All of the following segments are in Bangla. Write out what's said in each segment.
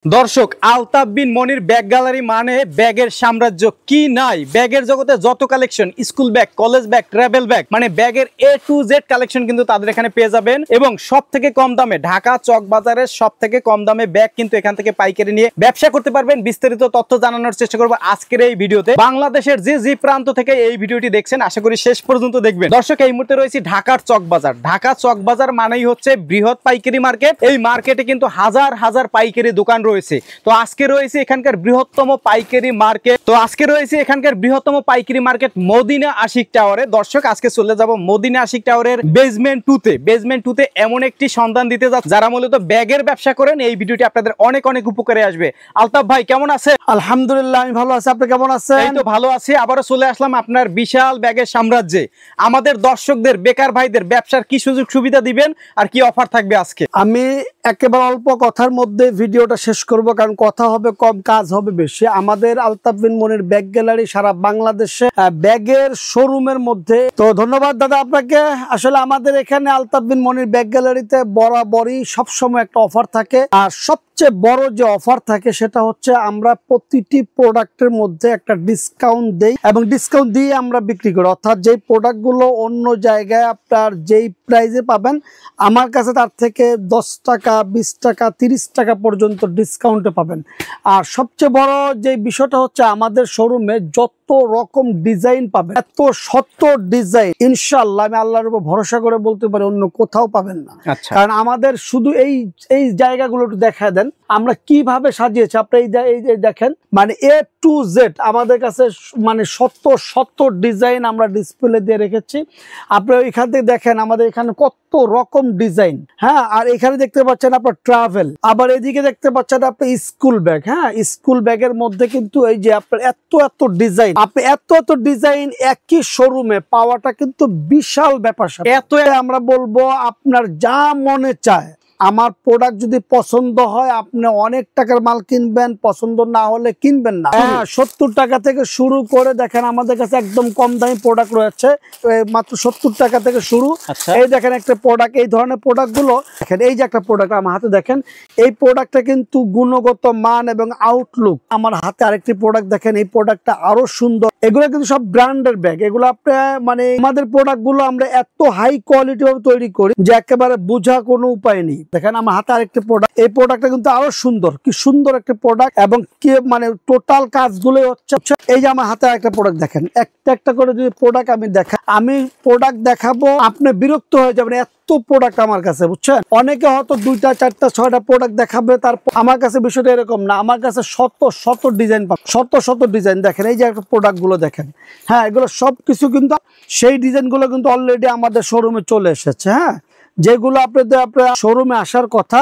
দর্শক, আলতাফ বিন মনির ব্যাগ গ্যালারি মানে ব্যাগের সাম্রাজ্য। কি নাই ব্যাগের জগতে যত collection, school bag, college bag, travel bag, মানে ব্যাগের A to Z কালেকশন কিন্তু তাদের এখানে পেয়ে যাবেন। এবং সব থেকে কম দামে, ঢাকা চক বাজারের সব থেকে কম দামে ব্যাগ কিন্তু এখান থেকে পাইকারি নিয়ে ব্যবসা করতে পারবেন। বিস্তারিত তথ্য জানানোর চেষ্টা করবো আজকের এই ভিডিওতে। বাংলাদেশের যে প্রান্ত থেকে এই ভিডিওটি দেখছেন, আশা করি শেষ পর্যন্ত দেখবেন। দর্শক, এই মুহূর্তে রয়েছে ঢাকার চক বাজার। ঢাকা চক বাজার মানেই হচ্ছে বৃহৎ পাইকারি মার্কেট। এই মার্কেটে কিন্তু হাজার হাজার পাইকারি দোকান রয়েছে। তো আজকে রয়েছে এখানকার বৃহত্তম পাইকারি মার্কেট মদিনা আশিক টাওয়ারে। দর্শক, আজকে চলে যাব মদিনা আশিক টাওয়ারের বেসমেন্ট 2 তে এমন একটি সন্ধান দিতে যাচ্ছে যারা মূলত ব্যাগের ব্যবসা করেন। এই ভিডিওটি আপনাদের অনেক অনেক উপকারে আসবে। আলতাফ ভাই, কেমন আছে? আলহামদুলিল্লাহ, আমি ভালো আছি। আপনি কেমন আছেন? এই তো ভালো আছি। আবারও চলে আসলাম আপনার বিশাল ব্যাগের সাম্রাজ্যে। আমাদের দর্শকদের, বেকার ভাইদের ব্যবসার কি সুযোগ সুবিধা দিবেন আর কি অফার থাকবে আজকে? আমি একেবারে অল্প কথার মধ্যে ভিডিওটা শেষ করব, কারণ কথা হবে কম, কাজ হবে বেশি। আমাদের আলতাফ বিন মনির ব্যাগ গ্যালারি সারা বাংলাদেশে ব্যাগের শোরুমের মধ্যে। তো ধন্যবাদ দাদা আপনাকে। আসলে আমাদের এখানে আলতাফ বিন মনির ব্যাগ গ্যালারিতে বরাবরই সবসময় একটা অফার থাকে, আর সবচেয়ে বড় যে অফার থাকে সেটা হচ্ছে আমরা প্রতিটি প্রোডাক্টের মধ্যে একটা ডিসকাউন্ট দেই, এবং ডিসকাউন্ট দিয়ে আমরা বিক্রি করি। অর্থাৎ যেই প্রোডাক্টগুলো অন্য জায়গায় আপনার যেই প্রাইসে পাবেন, আমার কাছে তার থেকে 10 টাকা, 20 টাকা, 30 টাকা পর্যন্ত ডিসকাউন্টে পাবেন। আর সবচেয়ে বড় যে বিষয়টা হচ্ছে আমাদের শোরুমে যত রকম ডিজাইন পাবেন, এত শত ডিজাইন, ইনশাআল্লাহ আমি আল্লাহর উপর ভরসা করে বলতে পারি অন্য কোথাও পাবেন না। কারণ আমাদের শুধু এই জায়গাগুলো একটু দেখা দেন আমরা কিভাবে সাজিয়েছি। আপনি এই দেখেন, মানে A to Z আমাদের কাছে মানে শত ডিজাইন আমরা ডিসপ্লে দিয়ে রেখেছি। আপনি এখান থেকে দেখেন আমাদের এখানে কত রকম ডিজাইন। হ্যাঁ, আর এখানে দেখতে পাচ্ছেন আপনার ট্রাভেল, আবার এদিকে দেখতে পাচ্ছেন আপনি স্কুল ব্যাগ। হ্যাঁ, স্কুল ব্যাগের মধ্যে কিন্তু এই যে আপনার এত ডিজাইন, আপনি এত ডিজাইন একই শোরুমে পাওয়াটা কিন্তু বিশাল ব্যাপার। এত আমরা বলবো আপনার যা মনে চায়। আমার প্রোডাক্ট যদি পছন্দ হয় আপনি অনেক টাকার মাল কিনবেন, পছন্দ না হলে কিনবেন না। হ্যাঁ, 70 টাকা থেকে শুরু করে দেখেন আমাদের কাছে একদম কম দামি প্রোডাক্ট রয়েছে, মাত্র 70 টাকা থেকে শুরু। এই দেখেন একটা প্রোডাক্ট, এই ধরনের প্রোডাক্ট গুলো দেখেন। এই যে একটা প্রোডাক্ট আমার হাতে দেখেন, এই প্রোডাক্টটা কিন্তু গুণগত মান এবং আউটলুক। আমার হাতে আরেকটি প্রোডাক্ট দেখেন, এই প্রোডাক্টটা আরো সুন্দর। এগুলো কিন্তু সব ব্র্যান্ডের ব্যাগ। এগুলো আপনি মানে আমাদের প্রোডাক্ট গুলো আমরা এত হাই কোয়ালিটি ভাবে তৈরি করি যে একেবারে বোঝা কোনো উপায় নেই। দেখেন আমার হাতে আরেকটি প্রোডাক্ট, এই প্রোডাক্টটা কিন্তু আরো সুন্দর। কি সুন্দর একটা প্রোডাক্ট, এবং কি মানে টোটাল কাজগুলো হচ্ছে। এই যে আমার হাতে একটা প্রোডাক্ট দেখেন, একটা করে যদি প্রোডাক্ট আমি দেখাবো আপনি বিরক্ত হয়ে যাবেন। এত প্রোডাক্ট আমার কাছে, বুঝছেন। অনেকে হয়তো 2টা 4টা 6টা প্রোডাক্ট দেখাবে, তারপর আমার কাছে বিষয়টা এরকম না। আমার কাছে শত ডিজাইন পাবেন, শত ডিজাইন। দেখেন এই যে প্রোডাক্ট গুলো দেখেন। হ্যাঁ, এগুলো সবকিছু কিন্তু সেই ডিজাইন গুলো কিন্তু অলরেডি আমাদের শোরুমে চলে এসেছে। হ্যাঁ, যেগুলো আপনার শোরুমে আসার কথা,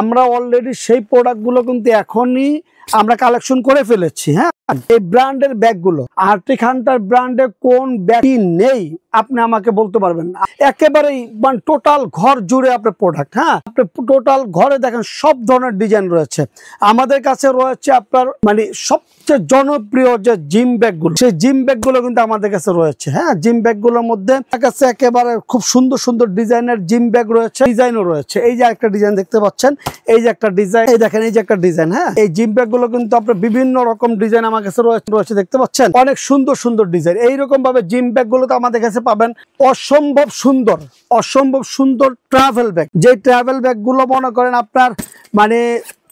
আমরা অলরেডি সেই প্রোডাক্ট গুলো কিন্তু এখনই আমরা কালেকশন করে ফেলেছি। হ্যাঁ, এই ব্র্যান্ডের ব্যাগগুলো, আর্টিক হান্টার ব্র্যান্ডের কোন ব্যাগই নেই আপনি আমাকে বলতে পারবেন না। একেবারেই মানে টোটাল ঘর জুড়ে আপনার প্রোডাক্ট। হ্যাঁ, আপনি টোটাল ঘরে দেখেন সব ধরনের ডিজাইন রয়েছে। আমাদের কাছে রয়েছে আপনার মানে সবচেয়ে জনপ্রিয় যে জিম ব্যাগগুলো, সেই জিম ব্যাগগুলো কিন্তু আমাদের কাছে রয়েছে। হ্যাঁ, জিম ব্যাগগুলোর মধ্যে আমার কাছে একেবারে খুব সুন্দর ডিজাইনের জিম ব্যাগ রয়েছে, ডিজাইনও রয়েছে। এই যে একটা ডিজাইন দেখতে পাচ্ছেন, এই যে একটা ডিজাইন, এই দেখেন এই যে একটা ডিজাইন। হ্যাঁ, এই জিম ব্যাগগুলো কিন্তু আপনার বিভিন্ন রকম ডিজাইন আমার কাছে রয়েছে, দেখতে পাচ্ছেন অনেক সুন্দর ডিজাইন। এইরকম ভাবে জিম ব্যাগগুলো তো আমাদের কাছে পাবেন। অসম্ভব সুন্দর ট্রাভেল ব্যাগ, যে ট্রাভেল ব্যাগগুলো মনে করেন আপনার মানে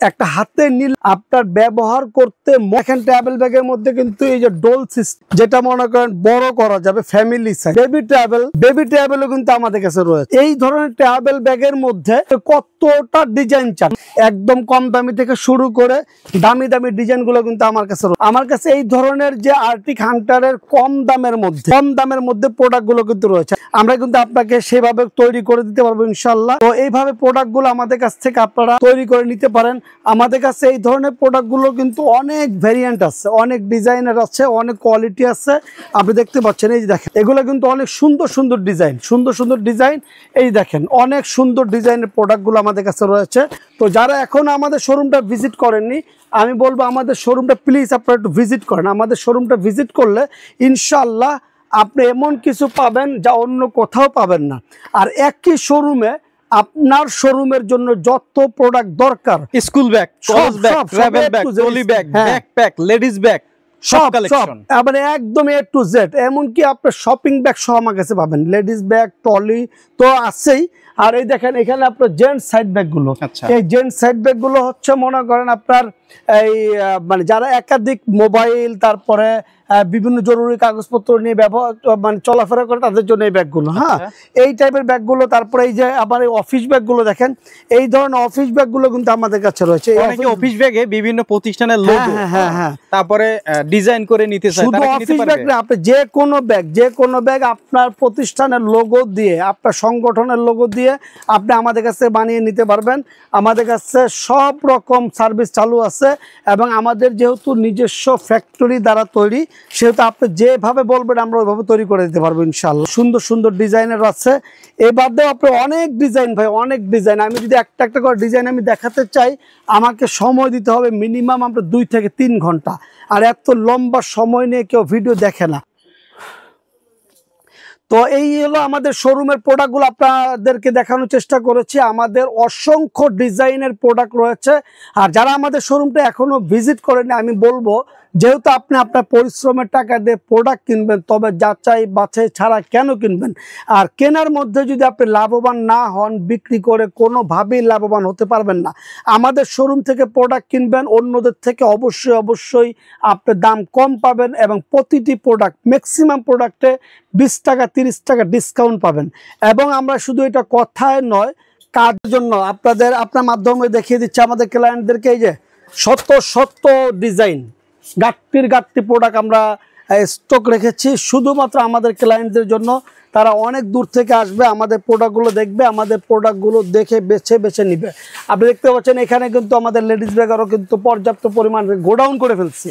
একটা হাতে নিল আপনার ব্যবহার করতে। এখন ট্রাভেল ব্যাগের মধ্যে কিন্তু এই যে ডোল সিস্টেম, যেটা মনে করেন বড় করা যাবে, ফ্যামিলি সাইজ, বেবি ট্রাভেলও কিন্তু আমাদের কাছে রয়েছে। এই ধরনের ট্রাভেল ব্যাগের মধ্যে কতটা ডিজাইন চান, একদম কম দামি থেকে শুরু করে দামি ডিজাইন গুলো কিন্তু আমার কাছে এই ধরনের যে আর্টিক হান্টারের কম দামের মধ্যে প্রোডাক্ট গুলো কিন্তু রয়েছে। আমরা কিন্তু আপনাকে সেভাবে তৈরি করে দিতে পারবো ইনশাল্লাহ। তো এইভাবে প্রোডাক্ট গুলো আমাদের কাছ থেকে আপনারা তৈরি করে নিতে পারেন। আমাদের কাছে এই ধরনের প্রোডাক্ট গুলো কিন্তু অনেক ভেরিয়েন্ট আছে, অনেক ডিজাইনের আছে, অনেক কোয়ালিটি আছে। আপনি দেখতে পাচ্ছেন, এই যে দেখেন এগুলো কিন্তু অনেক সুন্দর ডিজাইন। এই দেখেন অনেক সুন্দর ডিজাইনের প্রোডাক্ট গুলো আমাদের কাছে রয়েছে। তো যারা এখন আমাদের শোরুমটা ভিজিট করেননি, আমি বলবো আমাদের শোরুমটা প্লিজ আপনারা একটু ভিজিট করেন। আমাদের শোরুমটা ভিজিট করলে ইনশাআল্লাহ আপনি এমন কিছু পাবেন যা অন্য কোথাও পাবেন না। আর একই শোরুমে আপনার শোরুমের জন্য যত প্রোডাক্ট দরকার, school bag, college bag, travel bag, trolley bag, backpack, ladies bag, সব কালেকশন মানে একদম A to Z। এমনকি আপনার শপিং ব্যাগ সহ আমার কাছে পাবেন, লেডিস ব্যাগ, ট্রলি তো আছেই। আর এই দেখেন এখানে আপনার জেন্টস সাইড ব্যাগগুলো, এই জেন্টস সাইড ব্যাগগুলো হচ্ছে মনে করেন আপনার এই মানে যারা একাধিক মোবাইল তারপরে বিভিন্ন জরুরি কাগজপত্র নিয়ে ব্যবহার মানে চলাফেরা করে তাদের জন্য এই ব্যাগগুলো। হ্যাঁ, এই টাইপের ব্যাগগুলো। তারপরে এই যে আবার এই অফিস ব্যাগগুলো দেখেন, এই ধরনের অফিস ব্যাগগুলো কিন্তু আমাদের কাছে রয়েছে। অনেকে অফিস ব্যাগে বিভিন্ন প্রতিষ্ঠানের লোগো তারপরে ডিজাইন করে নিতে চায়, শুধু অফিস ব্যাগ না, আপনি যে কোনো ব্যাগ আপনার প্রতিষ্ঠানের লোগো দিয়ে, আপনার সংগঠনের লোগো দিয়ে আপনি আমাদের কাছে বানিয়ে নিতে পারবেন। আমাদের কাছে সব রকম সার্ভিস চালু আছে এবং আমাদের যেহেতু নিজস্ব ফ্যাক্টরি দ্বারা তৈরি, সেহেতু আপনি যেভাবে বলবেন আমরা ওইভাবে তৈরি করে দিতে পারবো ইনশাআল্লাহ। সুন্দর সুন্দর ডিজাইনের আছে। এবার দেও আপনি অনেক ডিজাইন ভাই, অনেক ডিজাইন। আমি যদি একটা একটা করে ডিজাইন আমি দেখাতে চাই, আমাকে সময় দিতে হবে মিনিমাম আমরা 2 থেকে 3 ঘন্টা। আর এত লম্বা সময় নিয়ে কেউ ভিডিও দেখে না। তো এই হলো আমাদের শোরুমের প্রোডাক্টগুলো আপনাদেরকে দেখানোর চেষ্টা করেছি। আমাদের অসংখ্য ডিজাইনের প্রোডাক্ট রয়েছে। আর যারা আমাদের শোরুমটা এখনো ভিজিট করেনি, আমি বলবো যেহেতু আপনি আপনার পরিশ্রমের টাকা দিয়ে প্রোডাক্ট কিনবেন, তবে যাচাই বাছাই ছাড়া কেন কিনবেন? আর কেনার মধ্যে যদি আপনি লাভবান না হন, বিক্রি করে কোনোভাবেই লাভবান হতে পারবেন না। আমাদের শোরুম থেকে প্রোডাক্ট কিনবেন, অন্যদের থেকে অবশ্যই আপনি দাম কম পাবেন এবং প্রতিটি প্রোডাক্ট ম্যাক্সিমাম প্রোডাক্টে 20 টাকা 30 টাকা ডিসকাউন্ট পাবেন। এবং আমরা শুধু এটা কথায় নয়, কাজের জন্য আপনার মাধ্যমে দেখিয়ে দিচ্ছি আমাদের ক্লায়েন্টদেরকে এই যে শত ডিজাইন গাট্টি প্রোডাক্ট আমরা স্টক রেখেছি শুধুমাত্র আমাদের ক্লায়েন্টদের জন্য। তারা অনেক দূর থেকে আসবে, আমাদের প্রোডাক্টগুলো দেখবে, আমাদের প্রোডাক্টগুলো দেখে বেছে নিবে। আপনি দেখতে পাচ্ছেন এখানে কিন্তু আমাদের লেডিস ব্যাগেরও কিন্তু পর্যাপ্ত পরিমাণ গোডাউন করে ফেলছে।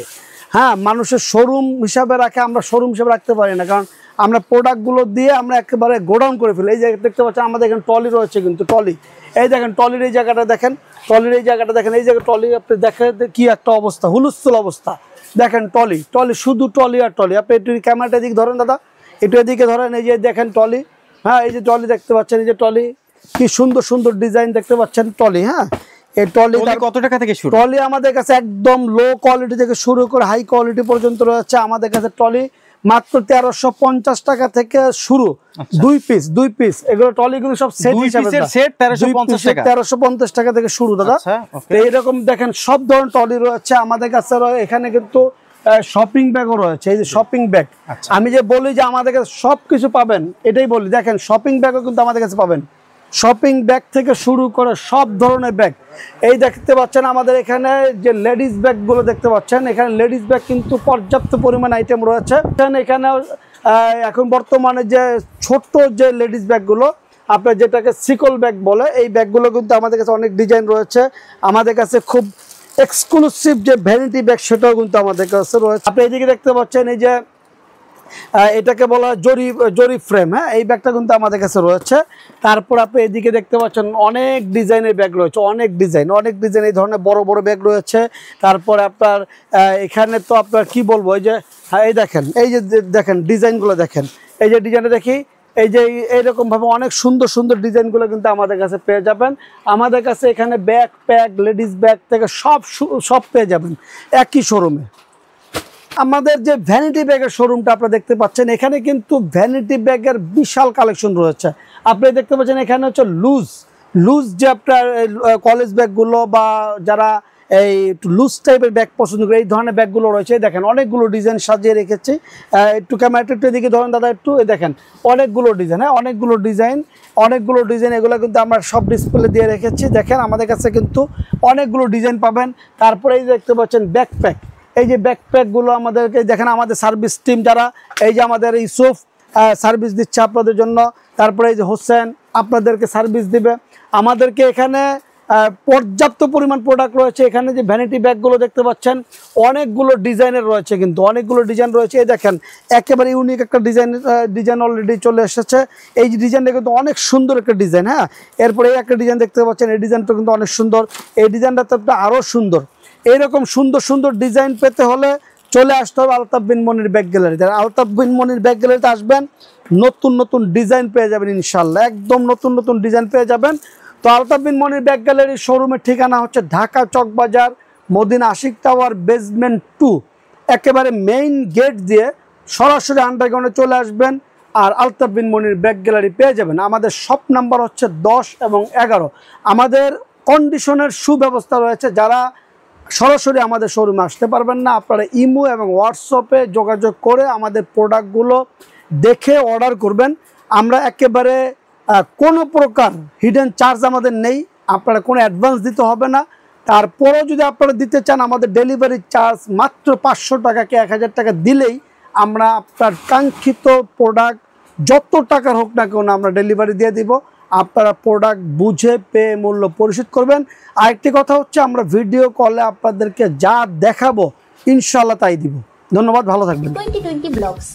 হ্যাঁ, মানুষের শোরুম হিসাবে রাখে, আমরা শোরুম হিসাবে রাখতে পারি না, কারণ আমরা প্রোডাক্টগুলো দিয়ে আমরা একেবারে গোডাউন করে ফেলি। এই যে দেখতে পাচ্ছেন আমাদের এখানে ট্রলি রয়েছে, কিন্তু ট্রলি এই দেখেন, ট্রলির এই জায়গাটা দেখেন, ট্রলির এই জায়গাটা দেখেন, এই জায়গায় ট্রলি আপনি দেখেন কি একটা অবস্থা, হুলস্থুল অবস্থা। দেখেন ট্রলি শুধু ট্রলি আর ট্রলি। আপনি একটু ক্যামেরাটা এদিকে ধরেন দাদা, একটু এদিকে ধরেন, এই যে দেখেন ট্রলি। হ্যাঁ, এই যে ট্রলি দেখতে পাচ্ছেন, এই যে ট্রলি, কি সুন্দর সুন্দর ডিজাইন দেখতে পাচ্ছেন ট্রলি। হ্যাঁ, এই ট্রলি কত টাকা থেকে শুরু? ট্রলি আমাদের কাছে একদম লো কোয়ালিটি থেকে শুরু করে হাই কোয়ালিটি পর্যন্ত রয়েছে। আমাদের কাছে ট্রলি মাত্র 1350 টাকা থেকে শুরু, 2 পিস এগুলো ট্রলিগুলো সব সেট হিসেবে 1350 টাকা থেকে শুরু দাদা। এইরকম দেখেন সব ধরনের ট্রলি রয়েছে আমাদের কাছে। এখানে কিন্তু শপিং ব্যাগও রয়েছে, এই যে শপিং ব্যাগ। আমি যে বলি যে আমাদের কাছে সবকিছু পাবেন, এটাই বলি। দেখেন শপিং ব্যাগও কিন্তু আমাদের কাছে পাবেন, শপিং ব্যাগ থেকে শুরু করে সব ধরনের ব্যাগ। এই দেখতে পাচ্ছেন আমাদের এখানে যে লেডিস ব্যাগগুলো দেখতে পাচ্ছেন, এখানে লেডিস ব্যাগ কিন্তু পর্যাপ্ত পরিমাণ আইটেম রয়েছে। এখানে এখন বর্তমানে যে ছোট্ট যে লেডিস ব্যাগগুলো, আপনার যেটাকে সিকল ব্যাগ বলে, এই ব্যাগগুলো কিন্তু আমাদের কাছে অনেক ডিজাইন রয়েছে। আমাদের কাছে খুব এক্সক্লুসিভ যে ভ্যানিটি ব্যাগ, সেটাও কিন্তু আমাদের কাছে রয়েছে। আপনি এইদিকে দেখতে পাচ্ছেন এই যে এটাকে বলা হয় জরি ফ্রেম। হ্যাঁ, এই ব্যাগটা কিন্তু আমাদের কাছে রয়েছে। তারপর আপনি এদিকে দেখতে পাচ্ছেন অনেক ডিজাইনের ব্যাগ রয়েছে, অনেক ডিজাইন এই ধরনের বড় বড় ব্যাগ রয়েছে। তারপরে আপনার এখানে তো আপনার কি বলবো, এই যে এই দেখেন, এই যে দেখেন ডিজাইনগুলো দেখেন, এই যে ডিজাইনটা দেখি, এই যে এইরকম ভাবে অনেক সুন্দর সুন্দর ডিজাইনগুলো কিন্তু আমাদের কাছে পেয়ে যাবেন। আমাদের কাছে এখানে ব্যাকপ্যাক, লেডিস ব্যাগ থেকে সব পেয়ে যাবেন একই শোরুমে। আমাদের যে ভ্যানিটি ব্যাগের শোরুমটা আপনারা দেখতে পাচ্ছেন, এখানে কিন্তু ভ্যানিটি ব্যাগের বিশাল কালেকশন রয়েছে। আপনি দেখতে পাচ্ছেন এখানে হচ্ছে লুজ যে আপনার কলেজ ব্যাগগুলো বা যারা এই লুজ টাইপের ব্যাগ পছন্দ করে, এই ধরনের ব্যাগগুলো রয়েছে। দেখেন অনেকগুলো ডিজাইন সাজিয়ে রেখেছি। একটু ক্যামেরাটা একটু এদিকে ধরেন দাদা, একটু দেখেন অনেকগুলো ডিজাইন। হ্যাঁ, অনেকগুলো ডিজাইন এগুলো কিন্তু আমরা সব ডিসপ্লে দিয়ে রেখেছি। দেখেন আমাদের কাছে কিন্তু অনেকগুলো ডিজাইন পাবেন। তারপরে এই দেখতে পাচ্ছেন ব্যাকপ্যাক, এই যে ব্যাকপ্যাকগুলো আমাদেরকে দেখেন, আমাদের সার্ভিস টিম যারা, এই যে আমাদের ইউসুফ সার্ভিস দিচ্ছে আপনাদের জন্য। তারপরে এই যে হোসেন আপনাদেরকে সার্ভিস দিবে। আমাদেরকে এখানে পর্যাপ্ত পরিমাণ প্রোডাক্ট রয়েছে। এখানে যে ভ্যানিটি ব্যাগগুলো দেখতে পাচ্ছেন অনেকগুলো ডিজাইনের রয়েছে, কিন্তু অনেকগুলো ডিজাইন রয়েছে। এই দেখেন একেবারে ইউনিক একটা ডিজাইন অলরেডি চলে এসেছে। এই যে ডিজাইনটা কিন্তু অনেক সুন্দর একটা ডিজাইন। হ্যাঁ, এরপরে এই একটা ডিজাইন দেখতে পাচ্ছেন, এই ডিজাইনটা কিন্তু অনেক সুন্দর। এই ডিজাইনটা তো আরও সুন্দর। এইরকম সুন্দর সুন্দর ডিজাইন পেতে হলে চলে আসতে হবে আলতাফ বিন মনির ব্যাগ গ্যালারিতে। আলতাফ বিন মনির ব্যাগ গ্যালারিতে আসবেন, নতুন নতুন ডিজাইন পেয়ে যাবেন ইনশাল্লাহ, একদম নতুন নতুন ডিজাইন পেয়ে যাবেন। তো আলতাফ বিন মনির ব্যাগ গ্যালারির শোরুমের ঠিকানা হচ্ছে ঢাকা চকবাজার মদিনা আশিক টাওয়ার বেসমেন্ট 2, একেবারে মেইন গেট দিয়ে সরাসরি আন্ডারগ্রাউন্ডে চলে আসবেন আর আলতাফ বিন মনির ব্যাগ গ্যালারি পেয়ে যাবেন। আমাদের শপ নাম্বার হচ্ছে 10 এবং 11। আমাদের কন্ডিশনের সুব্যবস্থা রয়েছে। যারা সরাসরি আমাদের শোরুমে আসতে পারবেন না, আপনারা ইমো এবং হোয়াটসঅ্যাপে যোগাযোগ করে আমাদের প্রোডাক্টগুলো দেখে অর্ডার করবেন। আমরা একেবারে কোনো প্রকার হিডেন চার্জ আমাদের নেই, আপনারা কোনো অ্যাডভান্স দিতে হবে না। তারপরেও যদি আপনারা দিতে চান, আমাদের ডেলিভারি চার্জ মাত্র 500 টাকাকে 1000 টাকা দিলেই আমরা আপনার কাঙ্ক্ষিত প্রোডাক্ট যত টাকার হোক না কেন আমরা ডেলিভারি দিয়ে দিব। আপনারা প্রোডাক্ট বুঝে পেয়ে মূল্য পরিশোধ করবেন। আরেকটি কথা হচ্ছে, আমরা ভিডিও কলে আপনাদেরকে যা দেখাবো ইনশাল্লাহ তাই দিব। ধন্যবাদ, ভালো থাকবেন। 2020 ব্লগস।